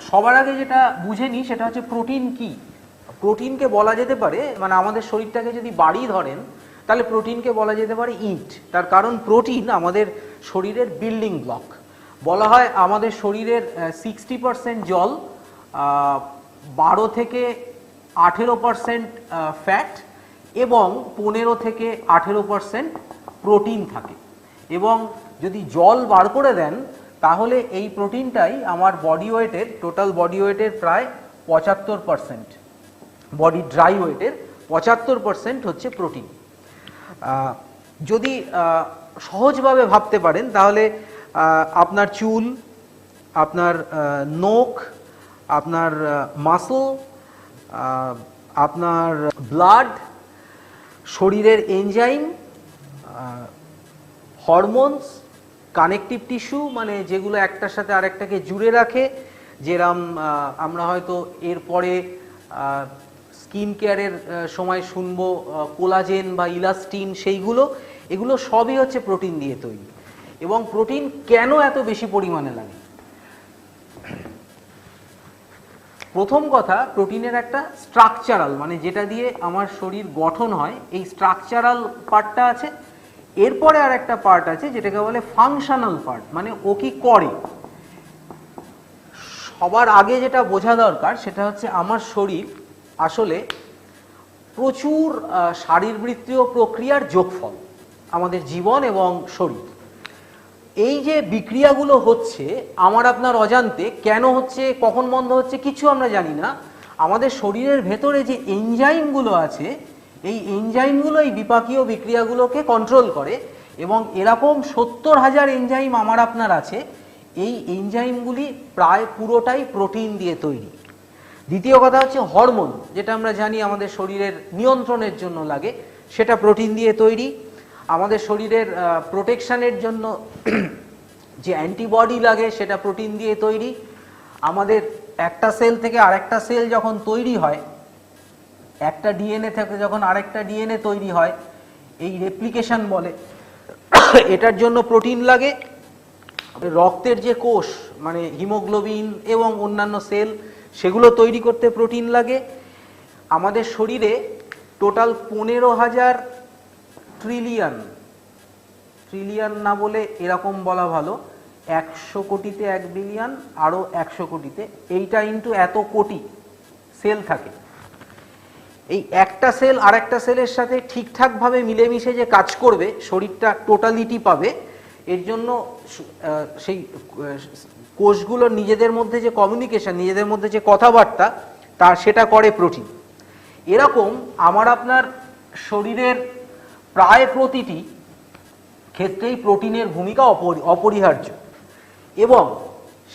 সবার আগে যেটা বুঝে নিই সেটা হচ্ছে প্রোটিন কি। প্রোটিনকে বলা যেতে পারে, মানে আমাদের শরীরটাকে যদি বাড়ি ধরেন তাহলে প্রোটিনকে বলা যেতে পারে ইট। তার কারণ প্রোটিন আমাদের শরীরের বিল্ডিং ব্লক। বলা হয় আমাদের শরীরের 60% জল, 12 থেকে 18% ফ্যাট এবং 15 থেকে 18% প্রোটিন থাকে। এবং যদি জল বার করে দেন তাহলে এই প্রোটিনটাই আমার বডি ওয়েটের, টোটাল বডি ওয়েটের প্রায় 75%, বডি ড্রাই ওয়েটের 75% হচ্ছে প্রোটিন। যদি সহজভাবে ভাবতে পারেন তাহলে আপনার চুল, আপনার নখ, আপনার মাসল, আপনার ব্লাড, শরীরের এনজাইম, হরমোনস, কানেকটিভ টিস্যু মানে যেগুলো একটার সাথে আরেকটাকে জুড়ে রাখে, যেরকম আমরা হয়তো এরপরে স্কিন কেয়ারের সময় শুনবো কোলাজেন বা ইলাস্টিন, সেইগুলো, এগুলো সবই হচ্ছে প্রোটিন দিয়ে তৈরি। এবং প্রোটিন কেন এত বেশি পরিমাণে লাগে? প্রথম কথা, প্রোটিনের একটা স্ট্রাকচারাল, মানে যেটা দিয়ে আমার শরীর গঠন হয়, এই স্ট্রাকচারাল পার্টটা আছে। এরপরে আর একটা পার্ট আছে যেটাকে বলে ফাংশনাল পার্ট, মানে ও কি করে। সবার আগে যেটা বোঝা দরকার সেটা হচ্ছে আমার শরীর আসলে প্রচুর শারীরবৃত্তীয় প্রক্রিয়ার যোগফল, আমাদের জীবন এবং শরীর। এই যে বিক্রিয়াগুলো হচ্ছে আমার আপনার অজান্তে, কেন হচ্ছে, কখন বন্ধ হচ্ছে, কিছু আমরা জানি না। আমাদের শরীরের ভেতরে যে এনজাইমগুলো আছে, এই এনজাইমগুলো এই বিপাকীয় বিক্রিয়াগুলোকে কন্ট্রোল করে। এবং এরকম 70,000 এনজাইম আমার আপনার আছে। এই এনজাইমগুলি প্রায় পুরোটাই প্রোটিন দিয়ে তৈরি। দ্বিতীয় কথা হচ্ছে হরমোন, যেটা আমরা জানি আমাদের শরীরের নিয়ন্ত্রণের জন্য লাগে, সেটা প্রোটিন দিয়ে তৈরি। আমাদের শরীরের প্রোটেকশানের জন্য যে অ্যান্টিবডি লাগে সেটা প্রোটিন দিয়ে তৈরি। আমাদের একটা সেল থেকে আরেকটা সেল যখন তৈরি হয়, একটা ডিএনএ থেকে যখন আরেকটা ডিএনএ তৈরি হয়, এই রেপ্লিকেশন বলে, এটার জন্য প্রোটিন লাগে। রক্তের যে কোষ মানে হিমোগ্লোবিন এবং অন্যান্য সেল, সেগুলো তৈরি করতে প্রোটিন লাগে। আমাদের শরীরে টোটাল 15,000 ট্রিলিয়ন না বলে এরকম বলা ভালো, 100 কোটিতে 1 বিলিয়ন, আরও 100 কোটিতে, এইটা ইন্টু এত কোটি সেল থাকে। এই একটা সেল আর একটা সেলের সাথে ঠিকঠাকভাবে মিলেমিশে যে কাজ করবে, শরীরটা টোটালিটি পাবে, এর জন্য সেই কোষগুলোর নিজেদের মধ্যে যে কমিউনিকেশন, নিজেদের মধ্যে যে কথাবার্তা, সেটা করে প্রোটিন। এরকম আমার আপনার শরীরের প্রায় প্রতিটি ক্ষেত্রেই প্রোটিনের ভূমিকা অপরিহার্য। এবং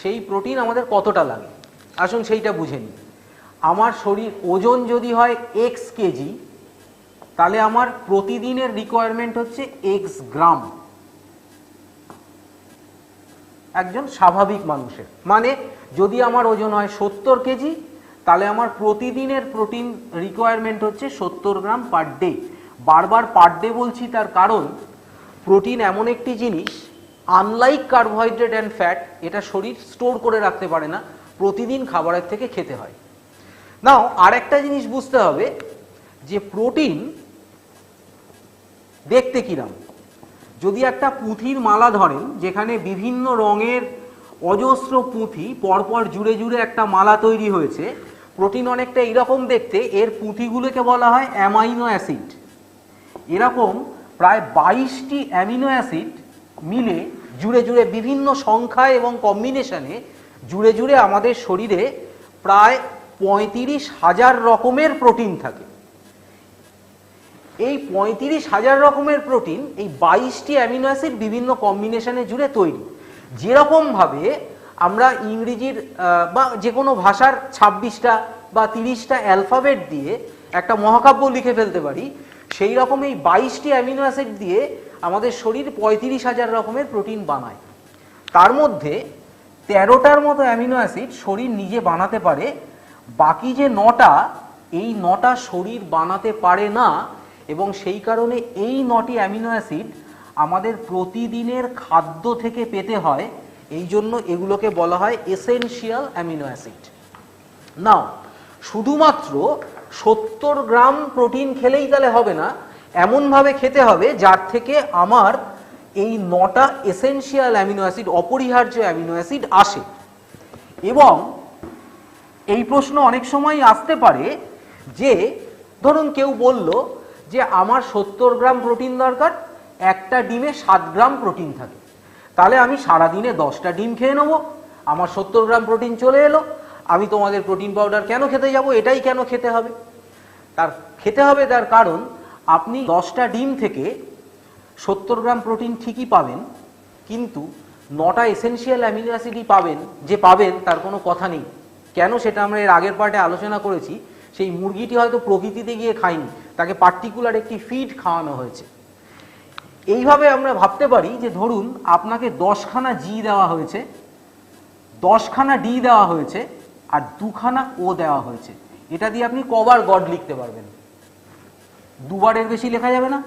সেই প্রোটিন আমাদের কতটা লাগে আসুন সেইটা বুঝে নিই। আমার শরীর ওজন যদি হয় এক্স কেজি, তাহলে আমার প্রতিদিনের রিকোয়ারমেন্ট হচ্ছে এক্স গ্রাম একজন স্বাভাবিক মানুষের। মানে যদি আমার ওজন হয় 70 কেজি, তাহলে আমার প্রতিদিনের প্রোটিন রিকোয়ারমেন্ট হচ্ছে 70 গ্রাম পার ডে। বারবার পার ডে বলছি, তার কারণ প্রোটিন এমন একটি জিনিস, আনলাইক কার্বোহাইড্রেট অ্যান্ড ফ্যাট, এটা শরীর স্টোর করে রাখতে পারে না, প্রতিদিন খাবারের থেকে খেতে হয়। নাও আর একটা জিনিস বুঝতে হবে যে প্রোটিন দেখতে কিরম। যদি একটা পুঁথির মালা ধরেন, যেখানে বিভিন্ন রঙের অজস্র পুঁথি পরপর জুড়ে জুড়ে একটা মালা তৈরি হয়েছে, প্রোটিন অনেকটা এইরকম দেখতে। এর পুঁথিগুলোকে বলা হয় অ্যামাইনো অ্যাসিড। এরকম প্রায় 22টি অ্যামিনো অ্যাসিড মিলে জুড়ে জুড়ে বিভিন্ন সংখ্যায় এবং কম্বিনেশনে জুড়ে জুড়ে আমাদের শরীরে প্রায় 35,000 রকমের প্রোটিন থাকে। এই 35,000 রকমের প্রোটিন এই 22টি অ্যামিনো অ্যাসিড বিভিন্ন কম্বিনেশনে জুড়ে তৈরি। যেরকমভাবে আমরা ইংরেজির বা যে কোনো ভাষার 26টা বা 30টা অ্যালফাবেট দিয়ে একটা মহাকাব্য লিখে ফেলতে পারি, সেই রকম এই 22টি অ্যামিনো অ্যাসিড দিয়ে আমাদের শরীর 35,000 রকমের প্রোটিন বানায়। তার মধ্যে 13টার মতো অ্যামিনো অ্যাসিড শরীর নিজে বানাতে পারে, বাকি যে 9টা, এই 9টা শরীর বানাতে পারে না। এবং সেই কারণে এই 9টি অ্যামিনো অ্যাসিড আমাদের প্রতিদিনের খাদ্য থেকে পেতে হয়, এই জন্য এগুলোকে বলা হয় এসেনশিয়াল অ্যামিনো অ্যাসিড। নাও শুধুমাত্র 70 গ্রাম প্রোটিন খেলেই তাহলে হবে না, এমনভাবে খেতে হবে যার থেকে আমার এই 9টা এসেনশিয়াল অ্যামিনো অ্যাসিড, অপরিহার্য অ্যামিনো অ্যাসিড আসে। এবং এই প্রশ্ন অনেক সময় আসতে পারে যে ধরুন কেউ বলল যে আমার 70 গ্রাম প্রোটিন দরকার, একটা ডিমে 7 গ্রাম প্রোটিন থাকে, তাহলে আমি সারাদিনে 10টা ডিম খেয়ে নেবো, আমার 70 গ্রাম প্রোটিন চলে এলো, আমি তোমাদের প্রোটিন পাউডার কেন খেতে যাব, এটাই কেন খেতে হবে? তার কারণ আপনি 10টা ডিম থেকে 70 গ্রাম প্রোটিন ঠিকই পাবেন, কিন্তু 9টা এসেনশিয়াল অ্যামিনো অ্যাসিডই পাবেন তার কোনো কথা নেই। কেন, সেটা আমরা এর আগের পার্টে আলোচনা করেছি। সেই মুরগিটি হয়তো প্রকৃতিতে গিয়ে খায়নি, তাকে পার্টিকুলার একটি ফিড খাওয়ানো হয়েছে। এইভাবে আমরা ভাবতে পারি যে ধরুন আপনাকে 10খানা জি দেওয়া হয়েছে, 10খানা ডি দেওয়া হয়েছে, আর 2খানা ও দেওয়া হয়েছে। এটা দিয়ে আপনি কবার গড লিখতে পারবেন? 2বারের বেশি লেখা যাবে না।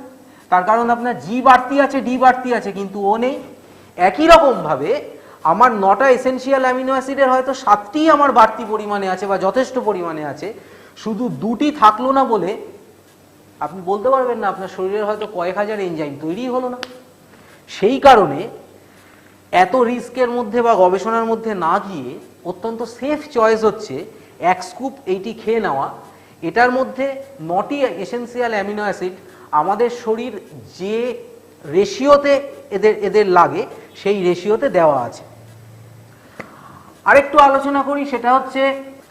তার কারণ আপনার জি বাড়তি আছে, ডি বাড়তি আছে, কিন্তু ও নেই। একই রকম ভাবে আমার 9টা এসেনশিয়াল অ্যামিনো অ্যাসিডের হয়তো 7টিই আমার বাড়তি পরিমাণে আছে বা যথেষ্ট পরিমাণে আছে, শুধু 2টি থাকলো না বলে আপনি বলতে পারবেন না আপনার শরীরের হয়তো কয়েক হাজার এনজাইম তৈরি হলো না। সেই কারণে এত রিস্কের মধ্যে বা গবেষণার মধ্যে না গিয়ে অত্যন্ত সেফ চয়েস হচ্ছে 1 স্কুপ এইটি খেয়ে নেওয়া। এটার মধ্যে 9টি এসেনশিয়াল অ্যামিনো অ্যাসিড আমাদের শরীর যে রেশিওতে এদের লাগে সেই রেশিওতে দেওয়া আছে। আরেকটু আলোচনা করি, সেটা হচ্ছে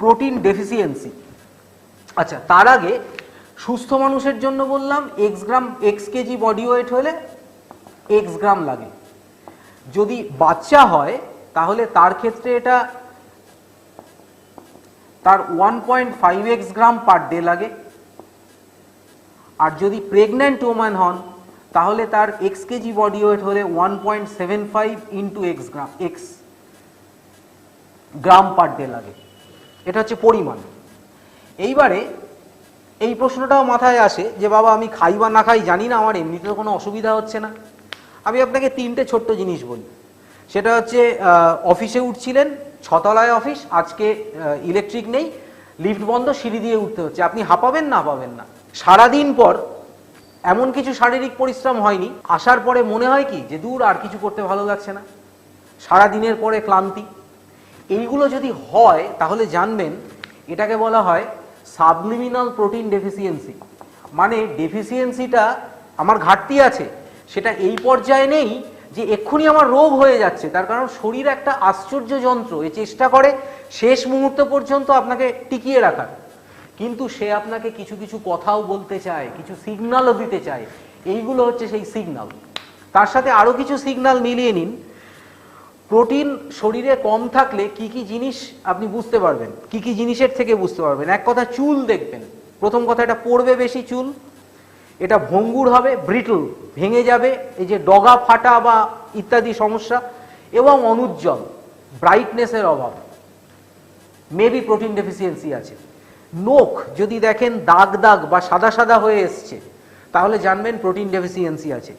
প্রোটিন ডেফিসিয়েন্সি। আচ্ছা, তার আগে সুস্থ মানুষের জন্য বললাম এক্স কেজি বডি ওয়েট হলে এক্স গ্রাম লাগে। যদি বাচ্চা হয় তাহলে তার ক্ষেত্রে এটা তার 1.5x গ্রাম পার ডে লাগে। আর যদি প্রেগন্যান্ট ওম্যান হন তাহলে তার এক্স কেজি বডি ওয়েট হলে 1.75 ইন্টু এক্স গ্রাম পার ডে লাগে। এটা হচ্ছে পরিমাণ। এইবারে এই প্রশ্নটাও মাথায় আসে যে বাবা আমি খাই বা না খাই জানি না, আমার এমনিতে তো কোনো অসুবিধা হচ্ছে না। আমি আপনাকে 3টে ছোট্ট জিনিস বলি। সেটা হচ্ছে অফিসে উঠছিলেন, 6তলায় অফিস, আজকে ইলেকট্রিক নেই, লিফট বন্ধ, সিঁড়ি দিয়ে উঠতে হচ্ছে, আপনি হাঁপাবেন না? হাঁপাবেন না। সারাদিন পর এমন কিছু শারীরিক পরিশ্রম হয়নি, আসার পরে মনে হয় কি যে দূর আর কিছু করতে ভালো লাগছে না, সারাদিনের পরে ক্লান্তি। এইগুলো যদি হয় তাহলে জানবেন এটাকে বলা হয় সাবলিমিনাল প্রোটিন ডেফিসিয়েন্সি। মানে ডেফিসিয়েন্সিটা আমার ঘাটতি আছে, সেটা এই পর্যায়ে নেই যে এক্ষুনি আমার রোগ হয়ে যাচ্ছে। তার কারণ শরীর একটা আশ্চর্য যন্ত্র, এ চেষ্টা করে শেষ মুহূর্ত পর্যন্ত আপনাকে টিকিয়ে রাখার, কিন্তু সে আপনাকে কিছু কিছু কথাও বলতে চায়, কিছু সিগন্যালও দিতে চায়। এইগুলো হচ্ছে সেই সিগন্যাল। তার সাথে আরও কিছু সিগন্যাল মিলিয়ে নিন। প্রোটিন শরীরে কম থাকলে কি কি জিনিস আপনি বুঝতে পারবেন, কি কি জিনিসের থেকে বুঝতে পারবেন? এক কথা, চুল দেখবেন। প্রথম কথা, এটা পড়বে বেশি চুল, এটা ভঙ্গুর হবে, ব্রিটল, ভেঙে যাবে, এই যে ডগা ফাটা বা ইত্যাদি সমস্যা, এবং অনুজ্জ্বল, ব্রাইটনেসের অভাব, মেবি প্রোটিন ডেফিসিয়েন্সি আছে। নখ যদি দেখেন দাগ দাগ বা সাদা সাদা হয়ে এসছে তাহলে জানবেন প্রোটিন ডেফিসিয়েন্সি আছে।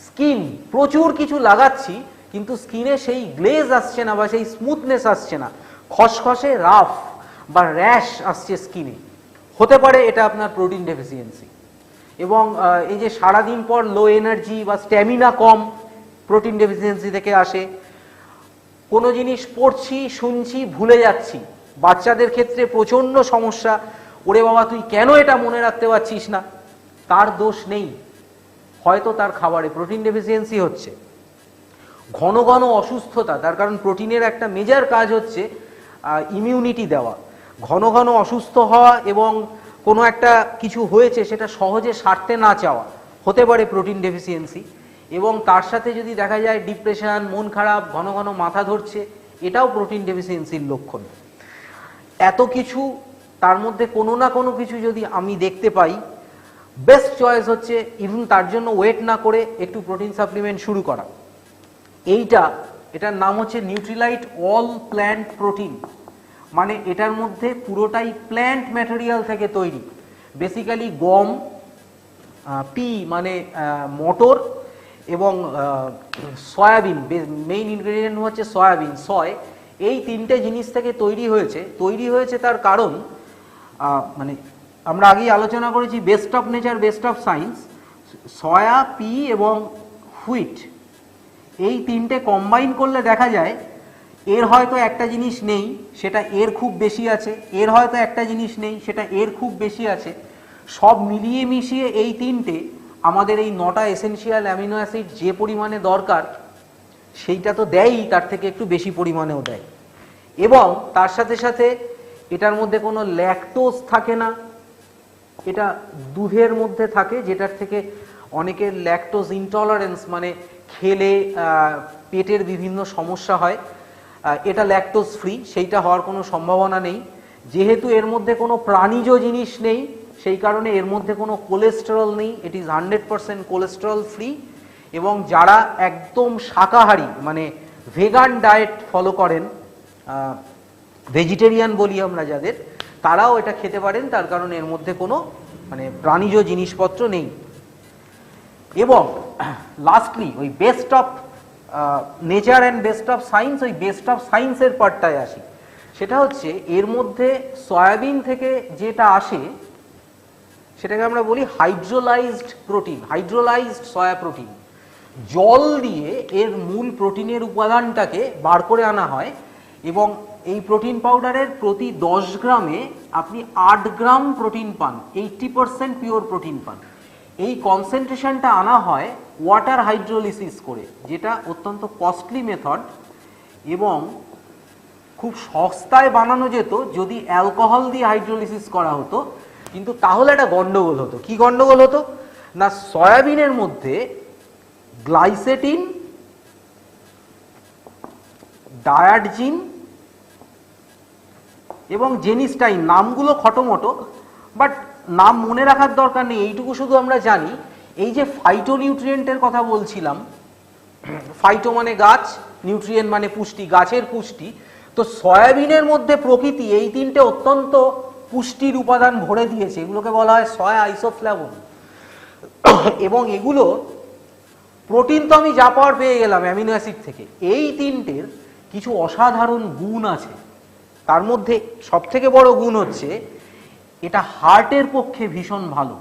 স্কিন, প্রচুর কিছু লাগাচ্ছি কিন্তু স্কিনে সেই গ্লেজ আসছে না বা সেই স্মুথনেস আসছে না, খসখসে, রাফ বা র্যাশ আসছে স্কিনে, হতে পারে এটা আপনার প্রোটিন ডেফিসিয়েন্সি। এবং এই যে সারাদিন পর লো এনার্জি বা স্ট্যামিনা কম, প্রোটিন ডেফিসিয়েন্সি থেকে আসে। কোনো জিনিস পড়ছি, শুনছি, ভুলে যাচ্ছি, বাচ্চাদের ক্ষেত্রে প্রচণ্ড সমস্যা। ওরে বাবা তুই কেন এটা মনে রাখতে পারছিস না? তার দোষ নেই, হয়তো তার খাবারে প্রোটিন ডেফিসিয়েন্সি হচ্ছে। ঘন ঘন অসুস্থতা, তার কারণ প্রোটিনের একটা মেজর কাজ হচ্ছে ইমিউনিটি দেওয়া। ঘন ঘন অসুস্থ হওয়া এবং কোনো একটা কিছু হয়েছে সেটা সহজে সারতে না চাওয়া, হতে পারে প্রোটিন ডেফিসিয়েন্সি। এবং তার সাথে যদি দেখা যায় ডিপ্রেশন, মন খারাপ, ঘন ঘন মাথা ধরছে, এটাও প্রোটিন ডেফিসিয়েন্সির লক্ষণ। এত কিছু, তার মধ্যে কোনো না কোনো কিছু যদি আমি দেখতে পাই, বেস্ট চয়েস হচ্ছে ইভেন তার জন্য ওয়েট না করে একটু প্রোটিন সাপ্লিমেন্ট শুরু করা। এটার নাম হচ্ছে নিউট্রিলাইট অল প্ল্যান্ট প্রোটিন। মানে এটার মধ্যে পুরোটাই প্ল্যান্ট ম্যাটেরিয়াল থেকে তৈরি। বেসিক্যালি গম, পি মানে মটর এবং সয়াবিন, মেইন ইনগ্রেডিয়েন্ট হচ্ছে সয়াবিন, সয়, এই তিনটে জিনিস থেকে তৈরি হয়েছে তার কারণ মানে আমরা আগেই আলোচনা করেছি best of nature best of science, soya, P এবং হুইট, এই তিনটে কম্বাইন করলে দেখা যায় এর হয়তো একটা জিনিস নেই সেটা এর খুব বেশি আছে, এর হয়তো একটা জিনিস নেই সেটা এর খুব বেশি আছে, সব মিলিয়ে মিশিয়ে এই তিনটে আমাদের এই 9টা এসেনশিয়াল অ্যামিনো অ্যাসিড যে পরিমাণে দরকার সেইটা তো দেয়ই, তার থেকে একটু বেশি পরিমাণেও দেয়। এবং তার সাথে সাথে এটার মধ্যে কোনো ল্যাকটোজ থাকে না, এটা দুধের মধ্যে থাকে, যেটার থেকে অনেকের ল্যাকটোজ ইনটলারেন্স মানে খেলে পেটের বিভিন্ন সমস্যা হয়। এটা ল্যাকটোজ ফ্রি, সেইটা হওয়ার কোনো সম্ভাবনা নেই। যেহেতু এর মধ্যে কোনো প্রাণীজ জিনিস নেই সেই কারণে এর মধ্যে কোনো কোলেস্টেরল নেই, ইট ইজ 100% কোলেস্টেরল ফ্রি। এবং যারা একদম শাকাহারী মানে ভেগান ডায়েট ফলো করেন, ভেজিটেরিয়ান বলি আমরা যাদের, তারাও এটা খেতে পারেন, তার কারণ এর মধ্যে কোনো মানে প্রাণীজ জিনিসপত্র নেই। এবং লাস্টলি ওই best of nature and best of science, ওই বেস্ট অফ সায়েন্সের পার্টটায় আসি। সেটা হচ্ছে এর মধ্যে সয়াবিন থেকে যেটা আসে সেটাকে আমরা বলি hydrolysed protein, hydrolysed soya protein. জল দিয়ে এর মূল প্রোটিনের উপাদানটাকে বার করে আনা হয় এবং এই প্রোটিন পাউডারের প্রতি 10 গ্রামে আপনি 8 গ্রাম প্রোটিন পান, 80% পিওর প্রোটিন পান। এই কনসেন্ট্রেশনটা আনা হয় ওয়াটার হাইড্রোলিসিস করে, যেটা অত্যন্ত কস্টলি মেথড এবং খুব সস্তায় বানানো যেত যদি অ্যালকোহল দিয়ে হাইড্রোলিসিস করা হতো, কিন্তু তাহলে একটা গন্ডগোল হতো। কি গন্ডগোল হতো না, সয়াবিনের মধ্যে গ্লাইসেটিন, ডায়াডজিন এবং জেনিস্টাইন, নামগুলো খটোমটো বাট নাম মনে রাখার দরকার নেই, এইটুকু শুধু আমরা জানি এই যে ফাইটোনিউট্রিয়েন্টের কথা বলছিলাম, ফাইটো মানে গাছ, নিউট্রিয়েন্ট মানে পুষ্টি, গাছের পুষ্টি, তো সয়াবিনের মধ্যে প্রকৃতি এই তিনটে অত্যন্ত পুষ্টির উপাদান ভরে দিয়েছে, এগুলোকে বলা হয় সয়া আইসোফ্ল্যাভোন। এবং এগুলো প্রোটিন তো আমি যা পাওয়ার পেয়ে গেলাম অ্যামিনো অ্যাসিড থেকে, এই তিনটের কিছু অসাধারণ গুণ আছে। তার মধ্যে সবথেকে বড় গুণ হচ্ছে এটা হার্টের পক্ষে ভীষণ ভালো।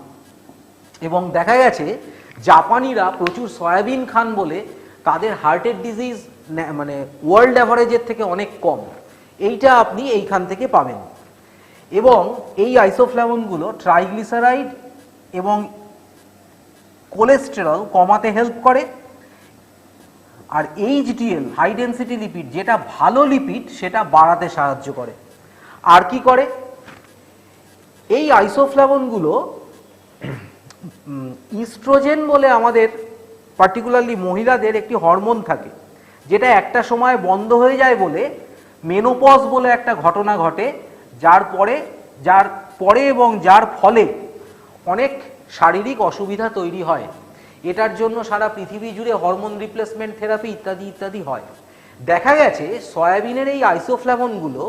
এবং দেখা গেছে জাপানিরা প্রচুর সয়াবিন খান বলে তাদের হার্টের ডিজিজ মানে ওয়ার্ল্ড অ্যাভারেজের থেকে অনেক কম, এইটা আপনি এইখান থেকে পাবেন। এবং এই আইসোফ্ল্যাভনগুলো ট্রাইগ্লিসারাইড এবং কোলেস্টেরল কমাতে হেল্প করে, আর এইচডিএল হাই ডেন্সিটি লিপিড যেটা ভালো লিপিড সেটা বাড়াতে সাহায্য করে। আর কি করে, এই আইসোফ্ল্যাভনগুলো ইস্ট্রোজেন বলে আমাদের পার্টিকুলারলি মহিলাদের একটি হরমোন থাকে, যেটা একটা সময় বন্ধ হয়ে যায় বলে মেনোপজ বলে একটা ঘটনা ঘটে, যার পরে এবং যার ফলে অনেক শারীরিক অসুবিধা তৈরি হয়। এটার জন্য সারা পৃথিবী জুড়ে হরমোন রিপ্লেসমেন্ট থেরাপি ইত্যাদি ইত্যাদি হয়। দেখা গেছে সয়াবিনের এই আইসোফ্ল্যাভনগুলো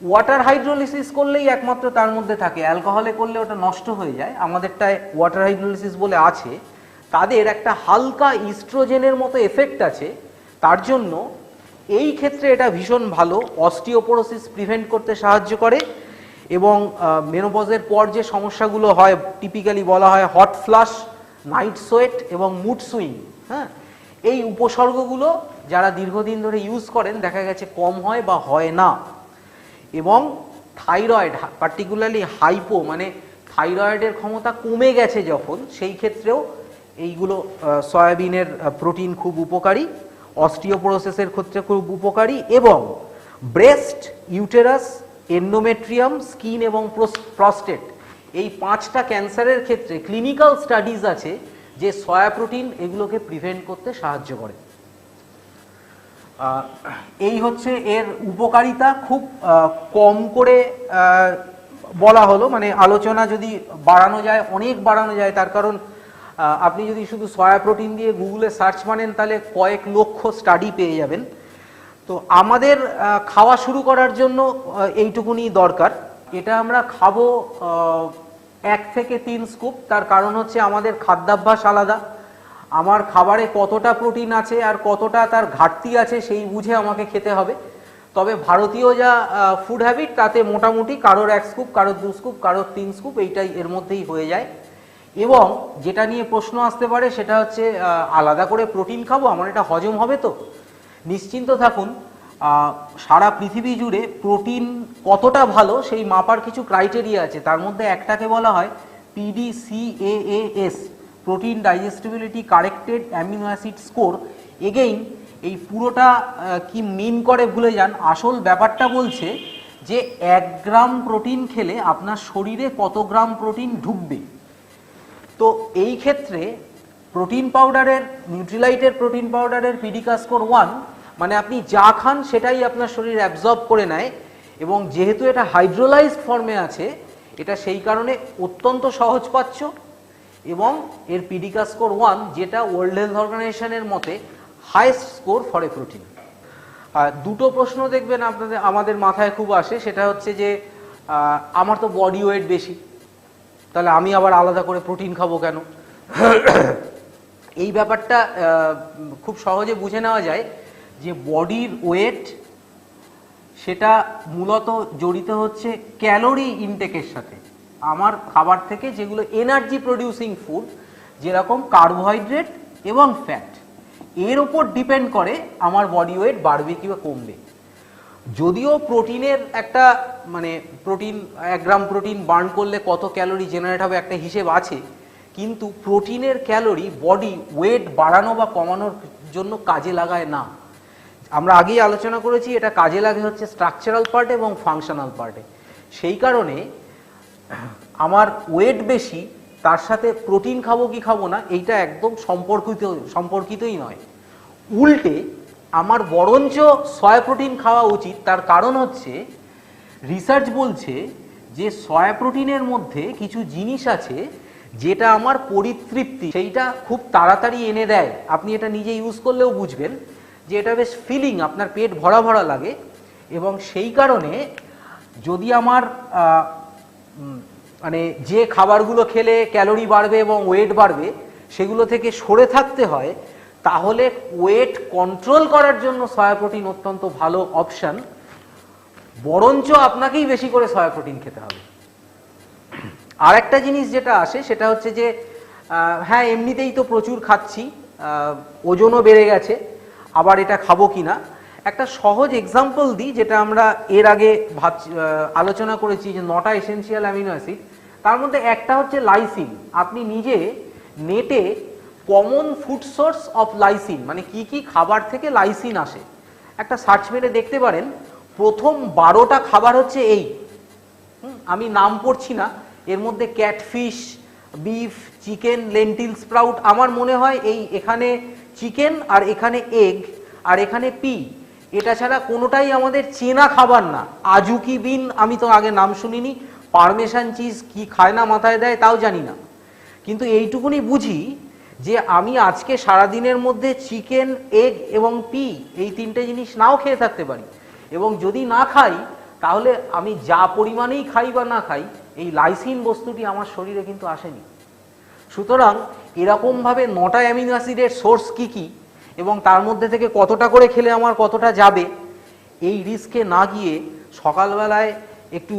ওয়াটার হাইড্রোলিসিস করলেই একমাত্র তার মধ্যে থাকে, অ্যালকোহলে করলে ওটা নষ্ট হয়ে যায়, আমাদেরটায় ওয়াটার হাইড্রোলিসিস বলে আছে, তাদের একটা হালকা ইস্ট্রোজেনের মতো এফেক্ট আছে। তার জন্য এই ক্ষেত্রে এটা ভীষণ ভালো, অস্টিওপোরোসিস প্রিভেন্ট করতে সাহায্য করে। এবং মেনোপজের পর যে সমস্যাগুলো হয় টিপিক্যালি বলা হয় হট ফ্লাশ, নাইট সোয়েট এবং মুড সুইং, হ্যাঁ, এই উপসর্গগুলো যারা দীর্ঘদিন ধরে ইউজ করেন দেখা গেছে কম হয় বা হয় না। এবং থাইরয়েড, পার্টিকুলারলি হাইপো মানে থাইরয়েডের ক্ষমতা কমে গেছে যখন, সেই ক্ষেত্রেও এইগুলো সয়াবিনের প্রোটিন খুব উপকারী, অস্টিওপোরোসিসের ক্ষেত্রে খুব উপকারী। এবং ব্রেস্ট, ইউটেরাস, এন্ডোমেট্রিয়াম, স্কিন এবং প্রস্টেট, এই 5টা ক্যান্সারের ক্ষেত্রে ক্লিনিক্যাল স্টাডিজ আছে যে সয়া প্রোটিন এগুলোকে প্রিভেন্ট করতে সাহায্য করে। এই হচ্ছে এর উপকারিতা, খুব কম করে বলা হলো, মানে আলোচনা যদি বাড়ানো যায় অনেক বাড়ানো যায়, তার কারণ আপনি যদি শুধু সয়া প্রোটিন দিয়ে গুগলে সার্চ মানেন তাহলে কয়েক লক্ষ স্টাডি পেয়ে যাবেন। তো আমাদের খাওয়া শুরু করার জন্য এইটুকুনি দরকার। এটা আমরা খাবো 1 থেকে 3 স্কুপ, তার কারণ হচ্ছে আমাদের খাদ্যাভ্যাস আলাদা, আমার খাবারে কতটা প্রোটিন আছে আর কতটা তার ঘাটতি আছে সেই বুঝে আমাকে খেতে হবে। তবে ভারতীয় যা ফুড হ্যাবিট তাতে মোটামুটি কারোর 1 স্কুপ, কারোর 2 স্কুপ, কারোর 3 স্কুপ, এইটাই এর মধ্যেই হয়ে যায়। এবং যেটা নিয়ে প্রশ্ন আসতে পারে সেটা হচ্ছে আলাদা করে প্রোটিন খাবো, আমার এটা হজম হবে তো? নিশ্চিন্ত থাকুন, সারা পৃথিবী জুড়ে প্রোটিন কতটা ভালো সেই মাপার কিছু ক্রাইটেরিয়া আছে। তার মধ্যে একটাকে বলা হয় PDCAAS, protein digestibility corrected amino acid score. Again এই পুরোটা কি মিন করে ভুলে যান, আসল ব্যাপারটা বলছে যে 1 গ্রাম প্রোটিন খেলে আপনার শরীরে কত গ্রাম প্রোটিন ঢুকবে। তো এই ক্ষেত্রে প্রোটিন পাউডারের, নিউট্রিলাইটের প্রোটিন পাউডারের পিডিকা স্কোর 1, মানে আপনি যা খান সেটাই আপনার শরীর অ্যাবজর্ব করে নেয়। এবং যেহেতু এটা হাইড্রোলাইজড ফর্মে আছে, এটা সেই কারণে অত্যন্ত সহজপাচ্য এবং এর পিডিকা স্কোর 1, যেটা ওয়ার্ল্ড হেলথ অর্গানাইজেশনের মতে highest score for a protein. দুটো প্রশ্ন দেখবেন আমাদের মাথায় খুব আসে, সেটা হচ্ছে যে আমার তো বডি ওয়েট বেশি, তাহলে আমি আবার আলাদা করে প্রোটিন খাবো কেন? এই ব্যাপারটা খুব সহজে বুঝে নেওয়া যায় যে বডির ওয়েট সেটা মূলত জড়িত হচ্ছে ক্যালোরি ইনটেকের সাথে। আমার খাবার থেকে যেগুলো এনার্জি প্রডিউসিং ফুড, যেরকম কার্বোহাইড্রেট এবং ফ্যাট, এর ওপর ডিপেন্ড করে আমার বডি ওয়েট বাড়বে কি বা কমবে। যদিও প্রোটিনের একটা মানে প্রোটিন 1 গ্রাম প্রোটিন বার্ন করলে কত ক্যালোরি জেনারেট হবে একটা হিসেব আছে, কিন্তু প্রোটিনের ক্যালোরি বডি ওয়েট বাড়ানো বা কমানোর জন্য কাজে লাগায় না। আমরা আগেই আলোচনা করেছি এটা কাজে লাগে হচ্ছে স্ট্রাকচারাল পার্টে এবং ফাংশনাল পার্টে। সেই কারণে আমার ওয়েট বেশি, তার সাথে প্রোটিন খাবো কি খাবো না এইটা একদম সম্পর্কিতই নয়। উল্টে আমার বরঞ্চ সয়া প্রোটিন খাওয়া উচিত। তার কারণ হচ্ছে রিসার্চ বলছে যে সয়া প্রোটিনের মধ্যে কিছু জিনিস আছে যেটা আমার পরিতৃপ্তি সেইটা খুব তাড়াতাড়ি এনে দেয়। আপনি এটা নিজে ইউজ করলেও বুঝবেন যে এটা বেশ ফিলিং, আপনার পেট ভরা ভরা লাগে। এবং সেই কারণে যদি আমার মানে যে খাবারগুলো খেলে ক্যালোরি বাড়বে এবং ওয়েট বাড়বে সেগুলো থেকে সরে থাকতে হয়, তাহলে ওয়েট কন্ট্রোল করার জন্য সয়া প্রোটিন অত্যন্ত ভালো অপশান। বরঞ্চ আপনাকেই বেশি করে সয়া প্রোটিন খেতে হবে। আর একটা জিনিস যেটা আসে সেটা হচ্ছে যে হ্যাঁ এমনিতেই তো প্রচুর খাচ্ছি, ওজনও বেড়ে গেছে, আবার এটা খাবো কিনা। একটা সহজ এক্সাম্পল দিই, যেটা আমরা এর আগে আলোচনা করেছি যে 9টা এসেনশিয়াল অ্যামিনো অ্যাসিড, তার মধ্যে একটা হচ্ছে লাইসিন। আপনি নিজে নেটে common food source of lysine, মানে কি কি খাবার থেকে লাইসিন আসে, একটা সার্চ মেরে দেখতে পারেন। প্রথম 12টা খাবার হচ্ছে এই, আমি নাম পড়ছি না, এর মধ্যে catfish, beef, chicken, lentil sprout. আমার মনে হয় এখানে চিকেন আর এখানে এগ আর এখানে পি, এটা ছাড়া কোনোটাই আমাদের চেনা খাবার না। আজুকি বিন আমি তো আগে নাম শুনিনি, পারমেসান চিজ কি খায় না মাথায় দেয় তাও জানি না, কিন্তু এইটুকুনি বুঝি যে আমি আজকে সারাদিনের মধ্যে চিকেন, এগ এবং পি এই 3টে জিনিস নাও খেয়ে থাকতে পারি। এবং যদি না খাই তাহলে আমি যা পরিমাণেই খাই বা না খাই, এই লাইসিন বস্তুটি আমার শরীরে কিন্তু আসেনি। সুতরাং এরকমভাবে 9টা অ্যামিনো অ্যাসিডের সোর্স কি কি এবং তার মধ্যে থেকে কতটা করে খেলে আমার কতটা যাবে, এই রিস্কে না গিয়ে সকালবেলায় একটু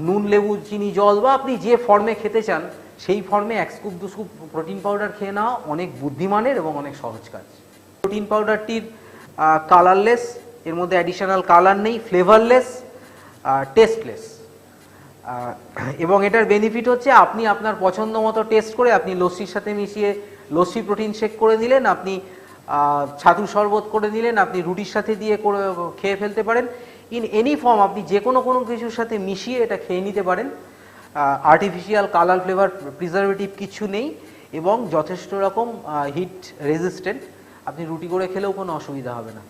নুন, লেবু, চিনি, জল বা আপনি যে ফর্মে খেতে চান সেই ফর্মে 1 স্কুপ 2 স্কুপ প্রোটিন পাউডার খেয়ে নেওয়া অনেক বুদ্ধিমানের এবং অনেক সহজ কাজ। প্রোটিন পাউডারটির কালারলেস, এর মধ্যে অ্যাডিশনাল কালার নেই, ফ্লেভারলেস, টেস্টলেস। এবং এটার বেনিফিট হচ্ছে আপনি আপনার পছন্দ মতো টেস্ট করে আপনি লস্যির সাথে মিশিয়ে লস্যি প্রোটিন শেক করে দিলেন, আপনি ছাতু শরবত করে দিলেন, আপনি রুটির সাথে দিয়ে করে খেয়ে ফেলতে পারেন। ইন এনি ফর্ম আপনি যে কোনো কিছুর সাথে মিশিয়ে এটা খেয়ে নিতে পারেন। আর্টিফিশিয়াল কালার, ফ্লেভার, প্রিজারভেটিভ কিছু নেই এবং যথেষ্ট রকম হিট রেজিস্ট্যান্ট। আপনি রুটি করে খেলেও কোনো অসুবিধা হবে না।